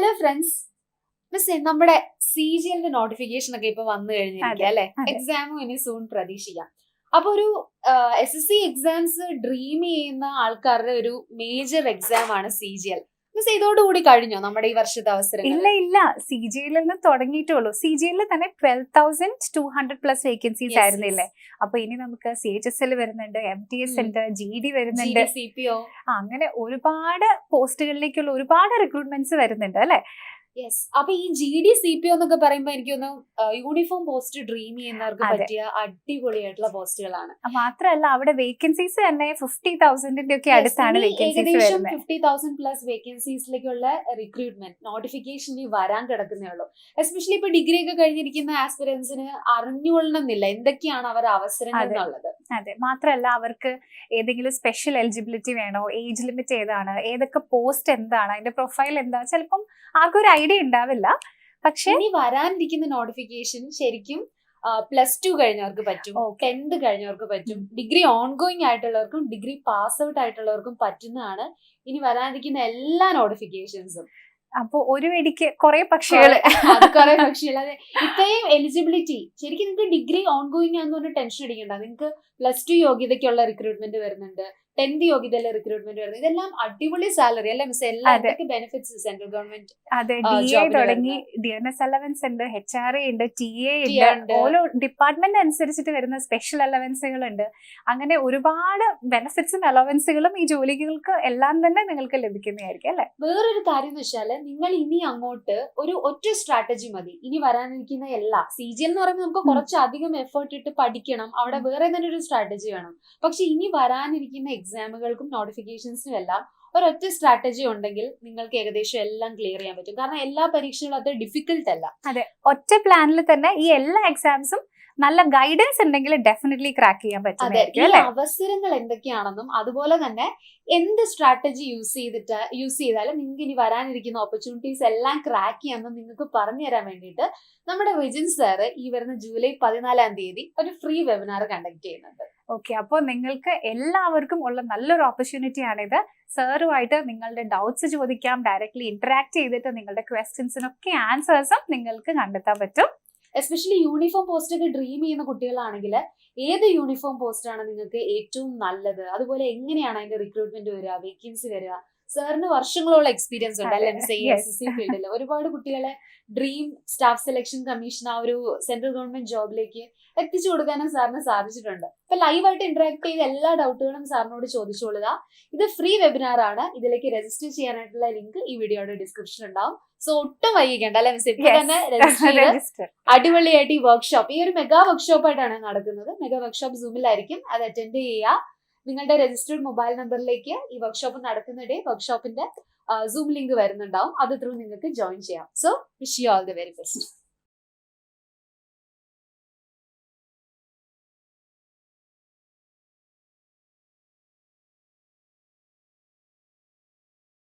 Hello friends, miss നമ്മുടെ CGL notification ഒക്കെ ഇപ്പൊ വന്നു കഴിഞ്ഞിരിക്കുക അല്ലെ. എക്സാമും ഇനി സൂൺ പ്രതീക്ഷിക്കാം. അപ്പൊ ഒരു SSC എക്സാംസ് ഡ്രീം ചെയ്യുന്ന ആൾക്കാരുടെ ഒരു മേജർ എക്സാം ആണ് CGL. മിസ് ഇതോടുകൂടി കഴിഞ്ഞോ നമ്മുടെ ഈ വർഷത്തെ അവസരം? ഇല്ല, CGL തുടങ്ങിയിട്ടുള്ളൂ. CGL തന്നെ 12,200+ വേക്കൻസീസ് ആയിരുന്നില്ലേ. അപ്പൊ ഇനി നമുക്ക് CHSL വരുന്നുണ്ട്, MTS ഉണ്ട്, GD വരുന്നുണ്ട്, CPO, അങ്ങനെ ഒരുപാട് പോസ്റ്റുകളിലേക്കുള്ള ഒരുപാട് റിക്രൂട്ട്മെന്റ്സ് വരുന്നുണ്ട് അല്ലെ. യെസ്. അപ്പൊ ഈ GD CPO എന്നൊക്കെ പറയുമ്പോ എനിക്കൊന്ന് യൂണിഫോം പോസ്റ്റ് ഡ്രീം ചെയ്യുന്നവർക്ക് പറ്റിയ അടിപൊളിയായിട്ടുള്ള പോസ്റ്റുകളാണ്. മാത്രമല്ല അവിടെ വേക്കൻസീസ് തന്നെ 50,000 ഒക്കെ അടുത്താണ് ഏകദേശം 50,000+ വേക്കൻസീസിലേക്കുള്ള റിക്രൂട്ട്മെന്റ് നോട്ടിഫിക്കേഷൻ വരാൻ കിടക്കുന്നേ ഉള്ളൂ. എസ്പെഷ്യലി ഇപ്പൊ ഡിഗ്രി ഒക്കെ കഴിഞ്ഞിരിക്കുന്ന ആസ്പിറൻസിന് അറിഞ്ഞുകൊള്ളണമെന്നില്ല എന്തൊക്കെയാണ് അവരുടെ അവസരങ്ങൾ എന്നുള്ളത്. അതെ, മാത്രമല്ല അവർക്ക് ഏതെങ്കിലും സ്പെഷ്യൽ എലിജിബിലിറ്റി വേണോ, ഏജ് ലിമിറ്റ് ഏതാണ്, ഏതൊക്കെ പോസ്റ്റ് എന്താണ്, അതിന്റെ പ്രൊഫൈൽ എന്താ, ചിലപ്പം ആർക്കും ഒരു ഐഡിയ ഉണ്ടാവില്ല. പക്ഷെ ഇനി വരാനിരിക്കുന്ന നോട്ടിഫിക്കേഷൻ ശരിക്കും +2 കഴിഞ്ഞവർക്ക് പറ്റും, 10th കഴിഞ്ഞവർക്ക് പറ്റും, ഡിഗ്രി ഓൺഗോയിങ് ആയിട്ടുള്ളവർക്കും ഡിഗ്രി പാസ് ഔട്ട് ആയിട്ടുള്ളവർക്കും പറ്റുന്നതാണ് ഇനി വരാനിരിക്കുന്ന എല്ലാ നോട്ടിഫിക്കേഷൻസും. അപ്പൊ ഒരു വെടിക്ക് കുറെ പക്ഷികള് അതെ, ഇത്രയും എലിജിബിലിറ്റി ശരിക്കും നിങ്ങൾക്ക് ഡിഗ്രി ഓൺഗോയിങ് ആണെന്ന് പറഞ്ഞ ടെൻഷൻ അടിക്കണ്ട. നിങ്ങൾക്ക് +2 യോഗ്യതയ്ക്കുള്ള റിക്രൂട്ട്മെന്റ് വരുന്നുണ്ട്, 10th യോഗ്യതയിലെ റിക്രൂട്ട്മെന്റ് വരുന്നത്. ഇതെല്ലാം അടിപൊളി സാലറി അല്ലെ മിസ്? എല്ലാം ബെനിഫിറ്റ്സ് സെൻട്രൽ ഗവൺമെന്റ്. അതെ, DA തുടങ്ങി DNS അലവൻസ് ഉണ്ട്, HRA ഉണ്ട്, TA ഉണ്ട്, ഓരോ ഡിപ്പാർട്ട്മെന്റ് അനുസരിച്ചിട്ട് വരുന്ന സ്പെഷ്യൽ അലവൻസുകൾ ഉണ്ട്. അങ്ങനെ ഒരുപാട് ബെനിഫിറ്റ്സും അലവൻസുകളും ഈ ജോലികൾക്ക് എല്ലാം തന്നെ നിങ്ങൾക്ക് ലഭിക്കുന്നതായിരിക്കും അല്ലെ. വേറൊരു കാര്യം എന്ന് വെച്ചാല് നിങ്ങൾ ഇനി അങ്ങോട്ട് ഒറ്റ സ്ട്രാറ്റജി മതി. ഇനി വരാനിരിക്കുന്ന എല്ലാ CGL എന്ന് പറയുമ്പോൾ നമുക്ക് കുറച്ചധികം എഫേർട്ട് ഇട്ട് പഠിക്കണം, അവിടെ വേറെ തന്നെ ഒരു സ്ട്രാറ്റജി വേണം. പക്ഷെ ഇനി വരാനിരിക്കുന്ന എക്സാമുകൾക്കും നോട്ടിഫിക്കേഷൻസിനും എല്ലാം ഒരൊറ്റ സ്ട്രാറ്റജി ഉണ്ടെങ്കിൽ നിങ്ങൾക്ക് ഏകദേശം എല്ലാം ക്ലിയർ ചെയ്യാൻ പറ്റും. കാരണം എല്ലാ പരീക്ഷകളും അത് ഡിഫിക്കൽട്ട് അല്ല. അതെ, ഒറ്റ പ്ലാനിൽ തന്നെ ഈ എല്ലാ എക്സാംസും നല്ല ഗൈഡൻസ് ഉണ്ടെങ്കിൽ ഡെഫിനറ്റ്ലി ക്രാക്ക് ചെയ്യാൻ പറ്റും. അവസരങ്ങൾ എന്തൊക്കെയാണെന്നും അതുപോലെ തന്നെ എന്ത് സ്ട്രാറ്റജി യൂസ് ചെയ്താലും നിങ്ങൾക്ക് ഇനി വരാനിരിക്കുന്ന ഓപ്പർച്യൂണിറ്റീസ് എല്ലാം ക്രാക്ക് ചെയ്യാമെന്ന് നിങ്ങൾക്ക് പറഞ്ഞു തരാൻ വേണ്ടിയിട്ട് നമ്മുടെ വിജിൻ സാറ് ഈ വരുന്ന ജൂലൈ 14-ാം തീയതി ഒരു ഫ്രീ വെബിനാർ കണ്ടക്ട് ചെയ്യുന്നുണ്ട്. ഓക്കെ, അപ്പോൾ നിങ്ങൾക്ക് എല്ലാവർക്കും ഉള്ള നല്ലൊരു ഓപ്പർച്യൂണിറ്റി ആണിത്. സാറുമായിട്ട് നിങ്ങളുടെ ഡൗട്ട്സ് ചോദിക്കാം, ഡയറക്ട്ലി ഇന്ററാക്ട് ചെയ്തിട്ട് നിങ്ങളുടെ ക്വസ്റ്റ്യൻസിനൊക്കെ ആൻസേഴ്സും നിങ്ങൾക്ക് കണ്ടെത്താൻ പറ്റും. എസ്പെഷ്യലി യൂണിഫോം പോസ്റ്റ് ഒക്കെ ഡ്രീം ചെയ്യുന്ന കുട്ടികളാണെങ്കിൽ ഏത് യൂണിഫോം പോസ്റ്റ് ആണ് നിങ്ങൾക്ക് ഏറ്റവും നല്ലത്, അതുപോലെ എങ്ങനെയാണ് അതിന്റെ റിക്രൂട്ട്മെന്റ് വരിക, വേക്കൻസി വരിക? സാറിന് വർഷങ്ങളോളം എക്സ്പീരിയൻസ് ഉണ്ട് അല്ലെ SSC ഫീൽഡിൽ. ഒരുപാട് കുട്ടികളെ ഡ്രീം സ്റ്റാഫ് സെലക്ഷൻ കമ്മീഷൻ ആ ഒരു സെൻട്രൽ ഗവൺമെന്റ് ജോബിലേക്ക് എത്തിച്ചു കൊടുക്കാനും സാറിന് സാധിച്ചിട്ടുണ്ട്. അപ്പൊ ലൈവായിട്ട് ഇന്ററാക്ട് ചെയ്ത് എല്ലാ ഡൗട്ടുകളും സാറിനോട് ചോദിച്ചോളുക. ഇത് ഫ്രീ വെബിനാർ ആണ്. ഇതിലേക്ക് രജിസ്റ്റർ ചെയ്യാനായിട്ടുള്ള ലിങ്ക് ഈ വീഡിയോയുടെ ഡിസ്ക്രിപ്ഷൻ ഉണ്ടാവും. സോ ഒട്ടും വൈകിക്കണ്ട അല്ലെ മിസ്, ഇപ്പൊ തന്നെ രജിസ്റ്റർ. അടിപൊളിയായിട്ട് ഈ വർക്ക്ഷോപ്പ്, ഈ ഒരു മെഗാ വർക്ക്ഷോപ്പ് ആയിട്ടാണ് നടക്കുന്നത്. മെഗാ വർക്ക്ഷോപ്പ് സൂമിലായിരിക്കും. അത് അറ്റൻഡ് ചെയ്യുക. നിങ്ങളുടെ രജിസ്റ്റേർഡ് മൊബൈൽ നമ്പറിലേക്ക് ഈ വർക്ക്ഷോപ്പ് നടക്കുന്നിടെ വർക്ക്ഷോപ്പിന്റെ സൂം ലിങ്ക് വരുന്നുണ്ടാവും. അത് ത്രൂ നിങ്ങൾക്ക് ജോയിൻ ചെയ്യാം. So wish you all the very best.